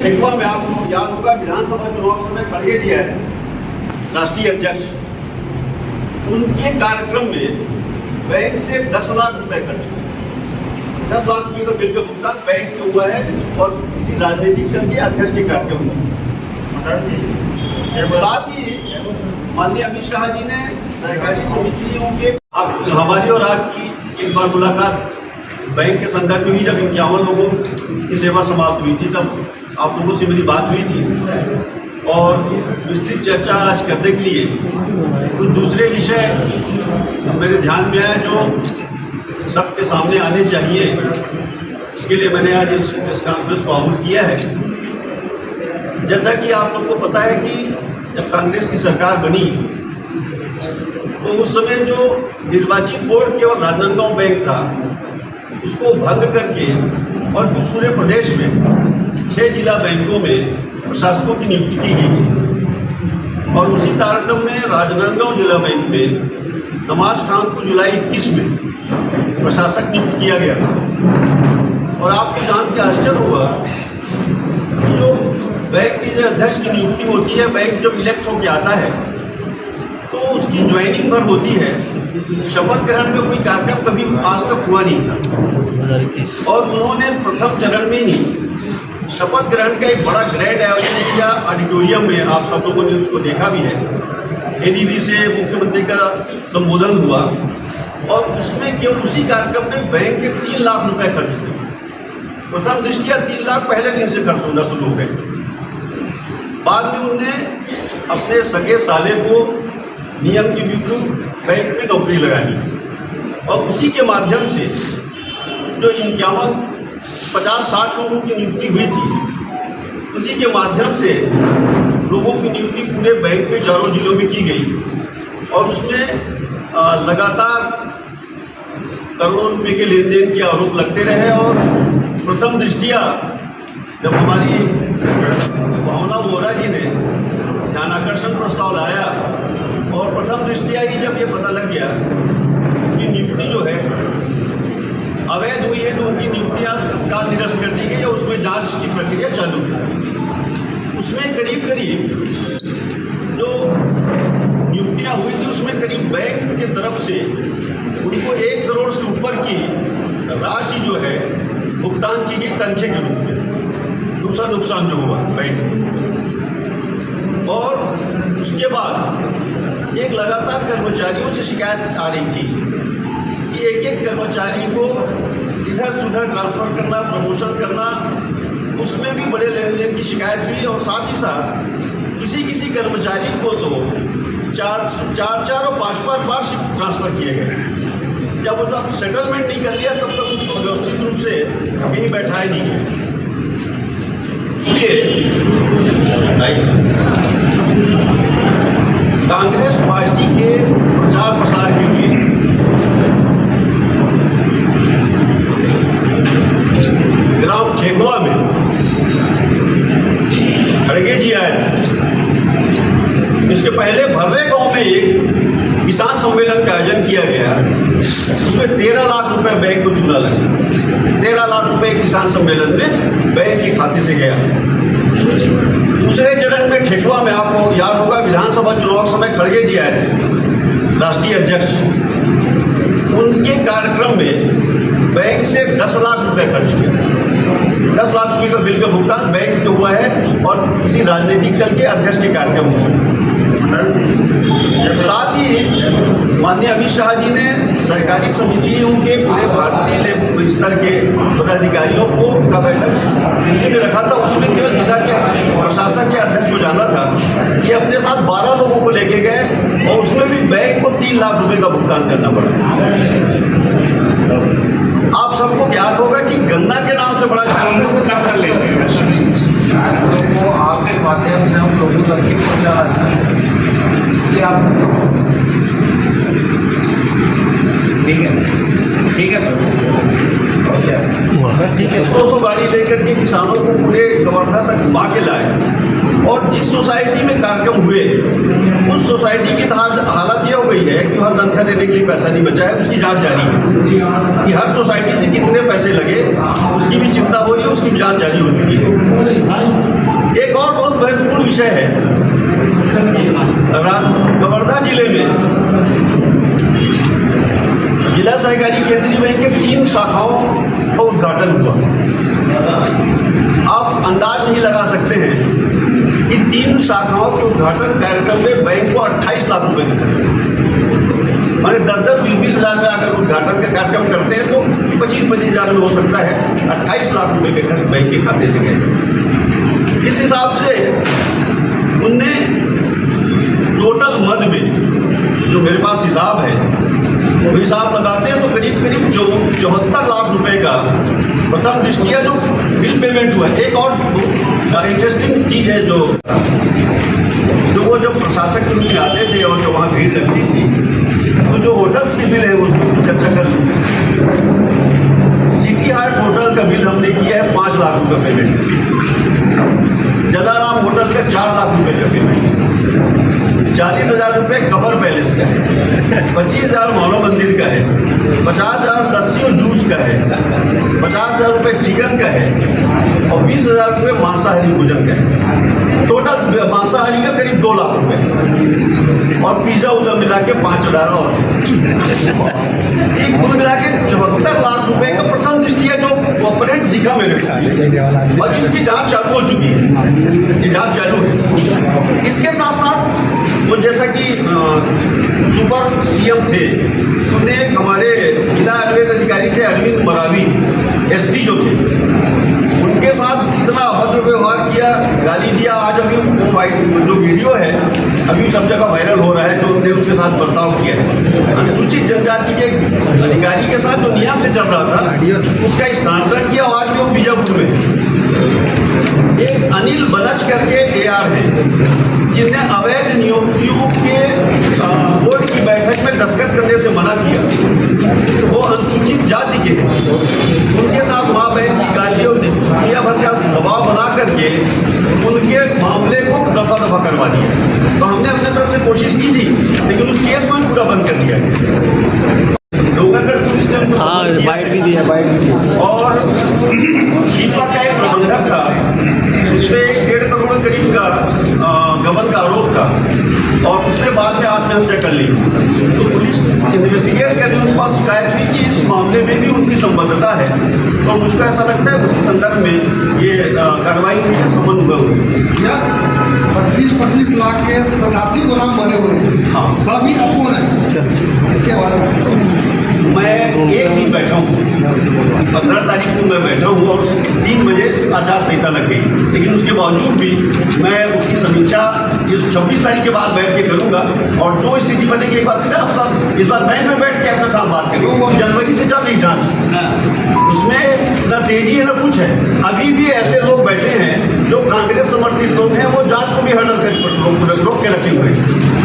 ठेकुआ में आपको याद होगा विधानसभा चुनाव समय खड़गे जी है राष्ट्रीय अध्यक्ष, उनके कार्यक्रम में बैंक से 10 लाख रुपए खर्च हुए। 10 लाख रुपए का बिल का भुगतान बैंक को हुआ है और किसी राजनीतिक दल के अध्यक्ष के कार्यक्रम में। साथ ही माननीय अमित शाह जी ने सहकारी समितियों के हमारी और आपकी एक बार मुलाकात बैंक के संदर्भ में हुई, जब 51 लोगों की सेवा समाप्त हुई थी, तब आप लोगों से मेरी बात हुई थी और विस्तृत चर्चा आज करने के लिए कुछ दूसरे विषय मेरे ध्यान में आए जो सबके सामने आने चाहिए। इसके लिए मैंने आज इस कॉन्फ्रेंस को आहूत किया है। जैसा कि आप लोग को पता है कि जब कांग्रेस की सरकार बनी तो उस समय जो निर्वाचित बोर्ड केवल राजनांदगांव बैंक था उसको भंग करके और पूरे प्रदेश में 6 जिला बैंकों में प्रशासकों की नियुक्ति की गई थी और उसी तारतम्य में राजनांदगांव जिला बैंक में नमाज खान को जुलाई 21 में प्रशासक नियुक्त किया गया था। और आपको जान के आश्चर्य हुआ कि जो बैंक की जो अध्यक्ष की नियुक्ति होती है, बैंक जब इलेक्ट होकर आता है तो उसकी ज्वाइनिंग पर होती है। शपथ ग्रहण का कोई कार्यक्रम कभी आज तक हुआ नहीं था और उन्होंने प्रथम चरण में ही शपथ ग्रहण का एक बड़ा ग्रैंड आयोजन किया ऑडिटोरियम में। आप सब लोगों ने उसको देखा भी है। एनईडी से मुख्यमंत्री का संबोधन हुआ और उसमें केवल उसी कार्यक्रम में बैंक के 3 लाख रुपए खर्च हुए। प्रथम दृष्टिया 3 लाख पहले दिन से खर्च होना शुरू हो गए। बाद में उनने अपने सगे साले को नियम के विरुद्ध बैंक में नौकरी लगानी और उसी के माध्यम से जो 50-60 लोगों की नियुक्ति हुई थी, उसी के माध्यम से लोगों की नियुक्ति पूरे बैंक में चारों जिलों में की गई और उसमें लगातार करोड़ों रुपए के लेन देन के आरोप लगते रहे। और प्रथम दृष्टिया जब हमारी भावना वोरा जी ने ध्यानाकर्षण प्रस्ताव लाया और प्रथम दृष्टिया ही जब ये पता लग गया कि नियुक्ति जो है अवैध हुई है तो उनकी नियुक्तियां तत्काल निरस्त कर दी गई और उसमें जांच की प्रक्रिया चालू हुई। उसमें करीब जो नियुक्तियां हुई थी उसमें करीब बैंक के तरफ से उनको 1 करोड़ से ऊपर की राशि जो है भुगतान की गई तनख्वाह के रूप में। दूसरा नुकसान जो हुआ बैंक, और उसके बाद एक लगातार कर्मचारियों से शिकायत आ रही थी कि एक कर्मचारी को इधर से उधर ट्रांसफर करना, प्रमोशन करना, उसमें भी बड़े लेन देन की शिकायत हुई। और साथ ही साथ किसी कर्मचारी को तो 4 और 5 बार ट्रांसफर किए गए। जब वो तब सेटलमेंट नहीं कर लिया तब तक उसको व्यवस्थित रूप से कहीं बैठाया नहीं गया। कांग्रेस पार्टी के प्रचार प्रसार के लिए ग्राम ठेकुआ में खड़गे जी आए थे। इसके पहले भर्रे गांव में एक किसान सम्मेलन का आयोजन किया गया। उसमें 13 लाख रुपए बैंक को चूना लगा। 13 लाख रुपए किसान सम्मेलन में बैंक के खाते से गया। दूसरे चरण में ठेकुआ में आपको याद होगा विधानसभा चुनाव समय खड़गे जी आए थे राष्ट्रीय अध्यक्ष, उनके कार्यक्रम में बैंक से 10 लाख रुपए खर्च हुए। 10 लाख रुपए का बिल का भुगतान बैंक को हुआ है और किसी राजनीतिक दल के अध्यक्ष के कार्यक्रम में हुआ। साथ ही माननीय अमित शाह जी ने सहकारी समितियों के पूरे भारतीय स्तर के पदाधिकारियों को का बैठक दिल्ली में रखा था। उसमें केवल जिला के प्रशासन के अध्यक्ष को जाना था। ये अपने साथ 12 लोगों को लेके गए और उसमें भी बैंक को 3 लाख रुपए का भुगतान करना पड़ा। आप सबको ज्ञात होगा कि गन्ना के नाम से बड़ा कर लेते हैं तो आपके माध्यम से हम लोगों तक पहुँचाना चाहते हैं, इसलिए आप ठीक है बस ठीक है। 200 गाड़ी लेकर के किसानों को पूरे कवर्धा तक घुमा के लाए और जिस सोसाइटी में कार्यक्रम हुए उस सोसाइटी की हालत यह हो गई है कि वहाँ तनख्वाह देने के लिए पैसा नहीं बचा है। उसकी जांच जारी है कि हर सोसाइटी से कितने पैसे लगे, उसकी भी चिंता हो रही है, उसकी भी जांच जारी हो चुकी है। विषय है, कवर्धा जिले में जिला सहकारी केंद्रीय बैंक के 3 शाखाओं का उद्घाटन हुआ। आप अंदाज नहीं लगा सकते हैं कि 3 शाखाओं के उद्घाटन कार्यक्रम में बैंक को 28 लाख रुपए के खर्च हुए। माने 10-10, 20-20 हज़ार में अगर उद्घाटन का कार्यक्रम करते हैं तो 25-25 हज़ार में हो सकता है, 28 लाख रुपए के खर्च बैंक के खाते से गए। इस हिसाब से उनने टोटल मद में, जो मेरे पास हिसाब है, वो हिसाब लगाते हैं तो करीब 74 लाख रुपए का प्रथम दृष्टिया जो बिल पेमेंट हुआ है। एक और इंटरेस्टिंग चीज़ है जो वो जब प्रशासक के रूप में आते थे और जब वहाँ भीड़ लगती थी तो जो होटल्स के बिल है उसको चर्चा कर ली। सिटी हार्ट होटल का बिल हमने किया है 5 लाख रुपये पेमेंट, जलाराम होटल का 4 लाख रुपये का पेमेंट, 40,000 रुपये कबर पैलेस का है, 25,000 मौलो मंदिर का है, 50,000 लस्सी और जूस का है, 50,000 रुपये चिकन का है और 20,000 रुपये मांसाहारी भोजन का है। टोटल मांसाहारी का करीब 2 लाख रुपये और पिज़्ज़ा उज़ा मिला के 5,000 और एक कुल मिला के 74 लाख रुपये का प्रथम दृष्टिया जो ऑपरेट दिखा मेरे को, और इसकी जाँच चालू हो चुकी है, ये जाँच चालू है। इसके साथ साथ वो जैसा कि सुपर सीएम थे, उन्होंने हमारे जिला आयुर्वेद अधिकारी थे अरविंद मरावी एसटी जो थे, उनके साथ इतना अभद्र व्यवहार किया, गाली दिया। आज अभी वो जो वीडियो है अभी सब जगह वायरल हो रहा है, जो उन्होंने उसके साथ बर्ताव किया है। अनुसूचित जनजाति के अधिकारी के साथ जो नियम से चल रहा था उसका स्थानांतरण किया। और आज भी वो बीजापुर में एक अनिल बनच करके AR है, जिनने अवैध नियुक्तियों के बोर्ड की बैठक में दस्तखत करने से मना किया। वो अनुसूचित जाति के हैं, उनके साथ वहाँ बहन की गालियों ने दुनिया भर का दबाव बना करके उनके मामले को दफा करवा दिया। तो हमने अपने तरफ से कोशिश की थी, लेकिन उस केस को ही पूरा बंद कर दिया। डोंगरगढ़ पुलिस ने उनको बाइट भी दिया और शीपा का एक प्रबंधक था, उस पर 1.5 करोड़ करीब का गबन का आरोप था और उसने बाद में आत्महत्या कर ली। तो पुलिस इन्वेस्टिगेट करके उनके पास शिकायत हुई कि इस मामले में भी उनकी संबद्धता है। तो मुझको ऐसा लगता है उसके संदर्भ में ये कार्रवाई हुई है, समन हुआ हुआ 25 लाख के 87 गुलाम बने हुए हैं। हाँ, सभी अपोन है। इसके बारे में मैं एक दिन बैठा हूँ, 15 तारीख को मैं बैठा हूँ और 3 बजे आचार संहिता लग गई, लेकिन उसके बावजूद भी मैं उसकी समीक्षा इस 26 तारीख के बाद बैठ के करूँगा। और जो स्थिति बनेगी एक बार फिर आप साथ इस बार बैंक में बैठ के अपने साथ बात करेंगे। जनवरी से चल रही जाँच, उसमें न तेजी है न कुछ है। अभी भी ऐसे लोग बैठे हैं जो कांग्रेस समर्थित लोग हैं, वो जाँच को भी हड़ल कर रोक के रखे हुए हैं।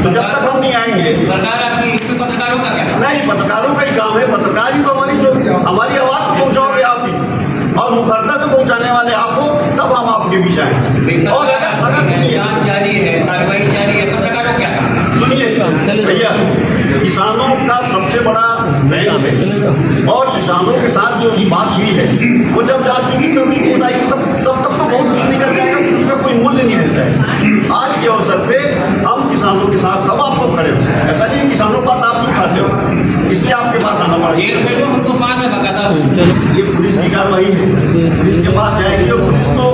तो जब तक हम नहीं आएंगे, सरकार आपकी इसमें पत्रकारों का क्या नहीं, पत्रकारों का ही काम है। पत्रकार ही तो हमारी आवाज़ को पहुँचाओगे आप ही, और मुखर्दा से पहुँचाने वाले आपको, तब हम आपके बीच आएंगे। और अगर जांच जारी है, कार्रवाई जारी है, पत्रकारों क्या काम? सुनिए भैया, किसानों का सबसे बड़ा बैंक है और किसानों के साथ जो बात हुई है वो जब जा चुकी तब बताई, तब तो बहुत दूर निकल जाएगा, उसका कोई मूल्य नहीं रहता है। आज के अवसर पे हम किसानों के साथ सब आप लोग खड़े हो, ऐसा नहीं किसानों का आप क्यों खाते हो, इसलिए आपके पास आना पड़ा। तूफान है बकायदा, ये पुलिस की कार्रवाई है, पुलिस के पास जाएगी, जो पुलिस तो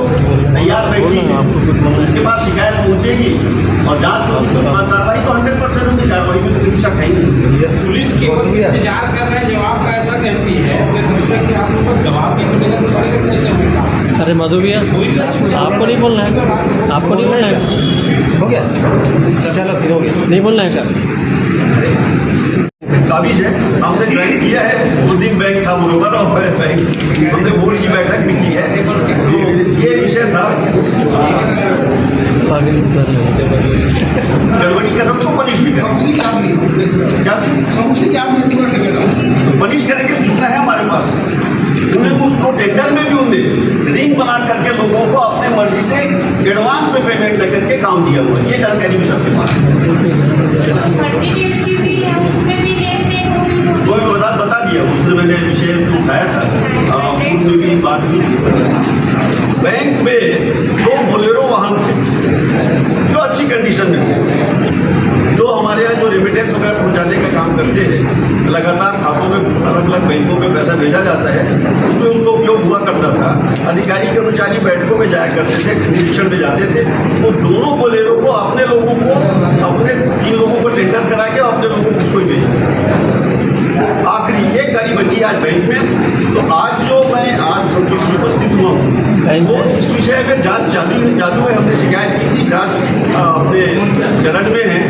तैयार बैठी है, उनके पास शिकायत पहुँचेगी और जाँच होगी तो कार्रवाई तो 100% होगी। कार्रवाई में कोई शक है नहीं। पुलिस की इंतजार कर रहे हैं, जवाब का ऐसा कहती है कि आप लोग को जवाब नहीं मिलेगा तो पड़ेगा कैसे होगा। अरे मधु भैया, आपको नहीं बोलना है, आपको नहीं बोलना है, हो गया, चलो फिर हो गया, नहीं बोलना है सर। काबिज है, हमने ज्वाइन किया है, उस दिन बैंक था बरोबर और बैंक हमने बोर्ड की बैठक भी की है। तो ये विषय था गड़बड़ी का, तो पनिश भी सबसे क्या क्या सबसे क्या लगेगा, पनिश करेंगे, सूचना है हमारे पास। उन्हें उसको टेंडर में भी उन्हें रिंग बना करके लोगों को अपने मर्जी से एडवांस में पेमेंट लेकर के काम दिया हुआ, ये जानकारी भी सबसे पास कोई बता दिया, उसने मैंने विषय उठाया था, उनमें भी बात की थी। बैंक में 2 बोलेरो वाहन थे, भेजा जाता है उसमें उनको उपयोग हुआ करता था। अधिकारी कर्मचारी बैठकों में जाया करते थे, निरीक्षण में जाते थे। वो दोनों बोलेरो को अपने लोगों को, अपने 3 लोगों को टेंडर करा के अपने लोगों को उसको ही भेजा। आखिरी एक गाड़ी बची आज बैंक में। तो आज जो मैं आज उनके लिए उपस्थित हुआ हूँ वो इस विषय में जांच चालू है। हमने शिकायत की थी, जांच अपने चरण में है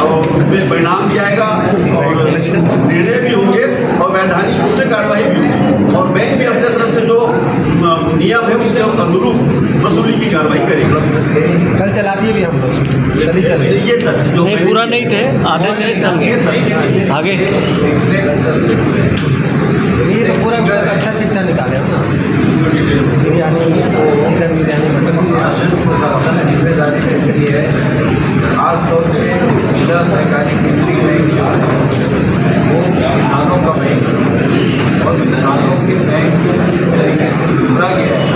और उसमें परिणाम भी आएगा और निर्णय भी होंगे और वैधानिक रूप से कार्रवाई भी होगी और बैंक भी अपने तरफ से जो नियम है उसके अनुरूप वसूली की कार्रवाई करेगा। कल चला दिए भी हम लोग, कल ही चल रहे। ये तथ्य जो नहीं, पूरा नहीं थे, आधे थे, चल गए आगे। ये तो पूरा अच्छा चिट्ठा निकाले हम ना, बिरयानी, चिकन बिरयानी, मटन बिरयानी। प्रशासन ने जिम्मेदारी रखी है, खासतौर पर जिला सहकारी केंद्रीय बैंक जो है वो किसानों का बैंक और किसानों के बैंक को किस तरीके से जोड़ा गया है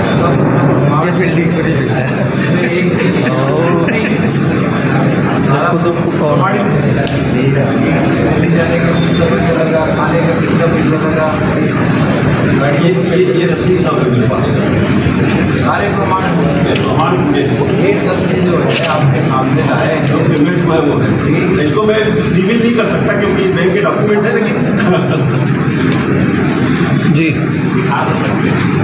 उसका बिल्डिंग को नहीं बेचा है। सारा दिल्ली जाने का कितना पैसा लगा, खाने का कितना पैसा लगा, ये रसीद सब मिल सारे प्रमाण ये तथ्य जो है आपके सामने लाए जो पेमेंट में वो है। इसको मैं रिवील नहीं कर सकता क्योंकि बैंक के डॉक्यूमेंट है,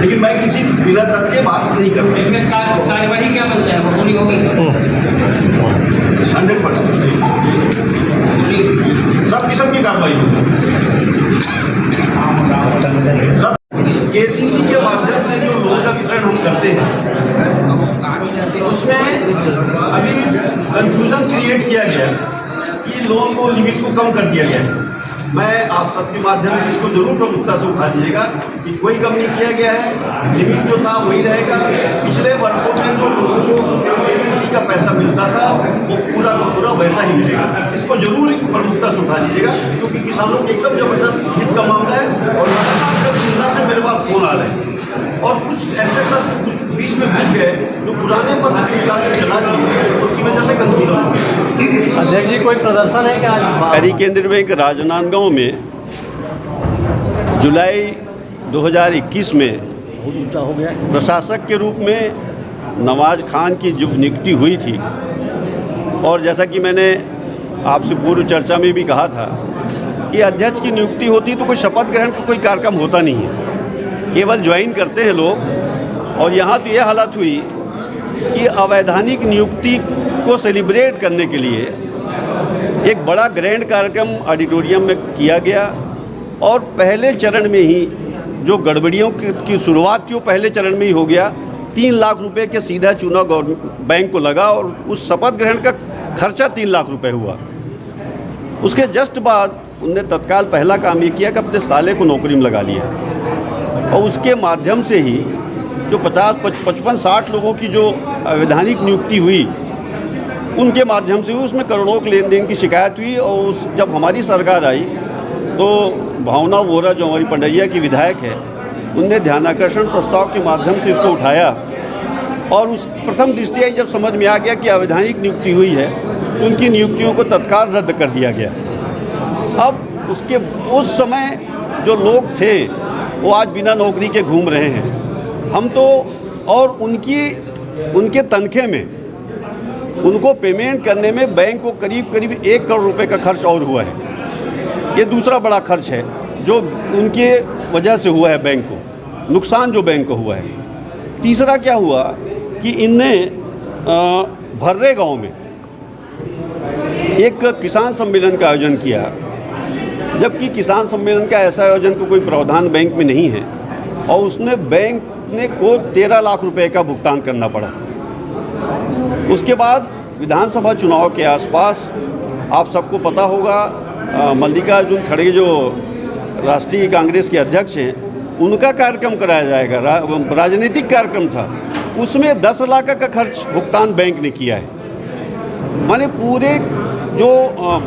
लेकिन मैं किसी बिना तथ्य के बात नहीं करता। इसमें कार्यवाही क्या बनता है, वसूली होगी 100% सब किस्म की कार्रवाई होगी। सब केसीसी के माध्यम से जो लोन का वितरण हम करते हैं उसमें अभी कंफ्यूजन क्रिएट किया गया कि लोन को लिमिट को कम कर दिया गया है। मैं आप सबके माध्यम से इसको जरूर प्रमुखता से उठा दीजिएगा कि कोई कम नहीं किया गया है, लिमिट जो था वही रहेगा। पिछले वर्षों में जो लोगों को केसीसी का पैसा मिलता था वो पूरा का पूरा वैसा ही मिलेगा। इसको जरूर प्रमुखता से उठा दीजिएगा क्योंकि किसानों के एकदम जबरदस्त हित का मामला है और लगातार से मेरे पास फोन आ रहे हैं और कुछ ऐसे तत्व कुछ बीच में घुस गए जो पुराने पत्र निकाल के चला दिए, उसकी वजह से कंफ्यूजन हो गई। अध्यक्ष जी, कोई प्रदर्शन है क्या आज? सहकारी केंद्रीय बैंक राजनांदगांव में जुलाई 2021 में प्रशासक के रूप में नवाज खान की जो नियुक्ति हुई थी और जैसा कि मैंने आपसे पूर्व चर्चा में भी कहा था कि अध्यक्ष की नियुक्ति होती तो कोई शपथ ग्रहण का कोई कार्यक्रम होता नहीं है, केवल ज्वाइन करते हैं लोग। और यहाँ तो यह हालत हुई कि अवैधानिक नियुक्ति को सेलिब्रेट करने के लिए एक बड़ा ग्रैंड कार्यक्रम ऑडिटोरियम में किया गया और पहले चरण में ही जो गड़बड़ियों की शुरुआत थी वो पहले चरण में ही हो गया। 3 लाख रुपए के सीधा चुनाव गवर्नमेंट बैंक को लगा और उस शपथ ग्रहण का खर्चा 3 लाख रुपए हुआ। उसके जस्ट बाद उनने तत्काल पहला काम ये किया कि अपने साले को नौकरी में लगा लिया और उसके माध्यम से ही जो 50, 55, 60 लोगों की जो अवैधानिक नियुक्ति हुई उनके माध्यम से उसमें करोड़ों के लेन देन की शिकायत हुई। और जब हमारी सरकार आई तो भावना वोरा जो हमारी पंडैया की विधायक है उनने ध्यानाकर्षण प्रस्ताव के माध्यम से इसको उठाया और उस प्रथम दृष्टया जब समझ में आ गया कि अवैधानिक नियुक्ति हुई है तो उनकी नियुक्तियों को तत्काल रद्द कर दिया गया। अब उसके उस समय जो लोग थे वो आज बिना नौकरी के घूम रहे हैं। हम तो और उनके तनखे में उनको पेमेंट करने में बैंक को करीब 1 करोड़ रुपए का खर्च और हुआ है। ये दूसरा बड़ा खर्च है जो उनके वजह से हुआ है, बैंक को नुकसान जो बैंक को हुआ है। तीसरा क्या हुआ कि इनने भर्रे गांव में एक किसान सम्मेलन का आयोजन किया, जबकि किसान सम्मेलन का ऐसा आयोजन तो कोई प्रावधान बैंक में नहीं है और उसने बैंक ने को 13 लाख रुपए का भुगतान करना पड़ा। उसके बाद विधानसभा चुनाव के आसपास आप सबको पता होगा मल्लिकार्जुन खड़गे जो राष्ट्रीय कांग्रेस के अध्यक्ष हैं उनका कार्यक्रम कराया जाएगा, राजनीतिक कार्यक्रम था, उसमें 10 लाख का खर्च भुगतान बैंक ने किया है। माने पूरे जो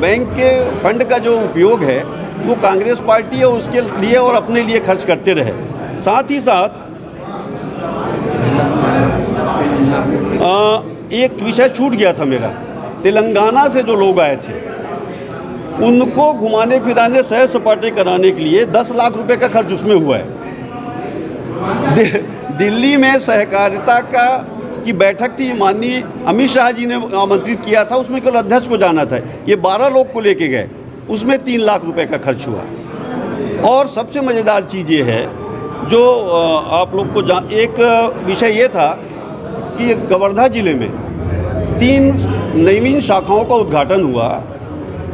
बैंक के फंड का जो उपयोग है वो कांग्रेस पार्टी है उसके लिए और अपने लिए खर्च करते रहे। साथ ही साथ एक विषय छूट गया था मेरा, तेलंगाना से जो लोग आए थे उनको घुमाने फिराने सैर सपाटे कराने के लिए 10 लाख रुपए का खर्च उसमें हुआ है। दिल्ली में सहकारिता की बैठक थी, माननीय अमित शाह जी ने आमंत्रित किया था, उसमें केवल अध्यक्ष को जाना था। ये 12 लोग को लेके गए, उसमें 3 लाख रुपए का खर्च हुआ। और सबसे मज़ेदार चीज़ ये है जो आप लोग को एक विषय ये था कि कवर्धा ज़िले में 3 नवीन शाखाओं का उद्घाटन हुआ,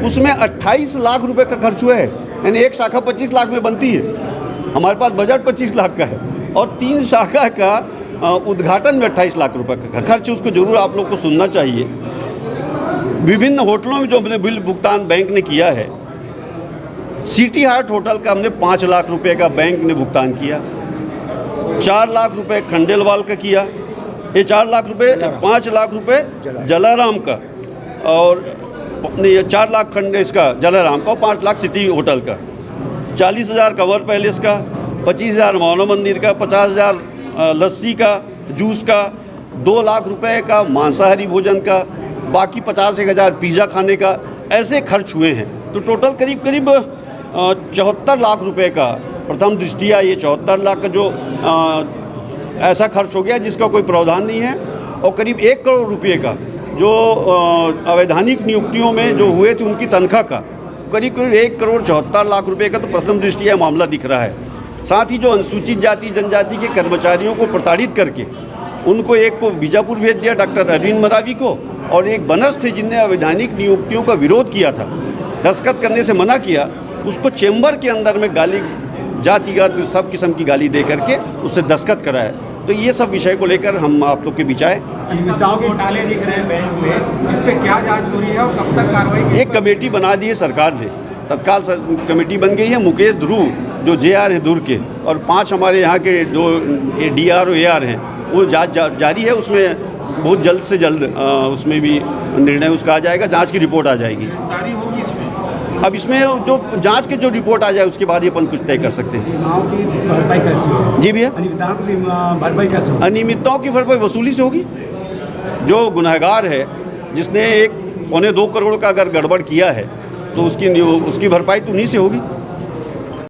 उसमें 28 लाख रुपए का खर्च हुआ है। यानी एक शाखा 25 लाख में बनती है, हमारे पास बजट 25 लाख का है और 3 शाखा का उद्घाटन में 28 लाख रुपए का खर्च। उसको जरूर आप लोग को सुनना चाहिए। विभिन्न होटलों में जो हमने बिल भुगतान बैंक ने किया है, सिटी हार्ट होटल का हमने 5 लाख रुपए का बैंक ने भुगतान किया, 4 लाख रुपए खंडेलवाल का किया, ये 4 लाख रुपए, 5 लाख रुपए जलाराम का, और ये 4 लाख खंड इसका जलाराम का और 5 लाख सिटी होटल का, 40,000 कवर पैलेस का, 25,000 मानव मंदिर का, 50,000 लस्सी का, जूस का, 2 लाख रुपए का मांसाहारी भोजन का, बाकी 50,000 पिज़्ज़ा खाने का, ऐसे खर्च हुए हैं। तो टोटल करीब 74 लाख रुपए का प्रथम दृष्टिया ये 74 लाख का जो ऐसा खर्च हो गया जिसका कोई प्रावधान नहीं है, और करीब 1 करोड़ रुपए का जो अवैधानिक नियुक्तियों में जो हुए थे उनकी तनख्वाह का करीब 1 करोड़ 74 लाख रुपए का तो प्रथम दृष्टिया मामला दिख रहा है। साथ ही जो अनुसूचित जाति जनजाति के कर्मचारियों को प्रताड़ित करके उनको एक को बीजापुर भेज दिया डॉक्टर अरविंद मरावी को, और एक बनस थे जिनने अवैधानिक नियुक्तियों का विरोध किया था, दस्तखत करने से मना किया, उसको चेंबर के अंदर में गाली, जातिगत सब किस्म की गाली दे करके उससे दस्तखत कराया। तो ये सब विषय को लेकर हम आप लोग के बीच आए। अनियमितताओं के घोटाले दिख रहे हैं बैंक में, इस पे क्या जांच हो रही है और कब तक कार्रवाई? एक कमेटी बना दी है सरकार ने, तत्काल कमेटी बन गई है। मुकेश ध्रुव जो JR है दुर्ग के, और 5 हमारे यहाँ के जो DR और AR हैं, वो जांच जारी है। उसमें बहुत जल्द से जल्द उसमें भी निर्णय उसका आ जाएगा, जांच की रिपोर्ट आ जाएगी। गिरफ्तारी होगी इसमें? अब इसमें जो जांच की जो रिपोर्ट आ जाए उसके बाद ये अपन कुछ तय कर सकते हैं। अनियमितताओं की भरपाई कैसे होगी? जी भैया, अनियमितताओं की भरपाई कैसे होगी? अनियमितताओं की भरपाई वसूली से होगी। जो गुनहगार है जिसने 1 पौने 2 करोड़ का अगर गड़बड़ किया है तो उसकी भरपाई तो उन्हीं से होगी।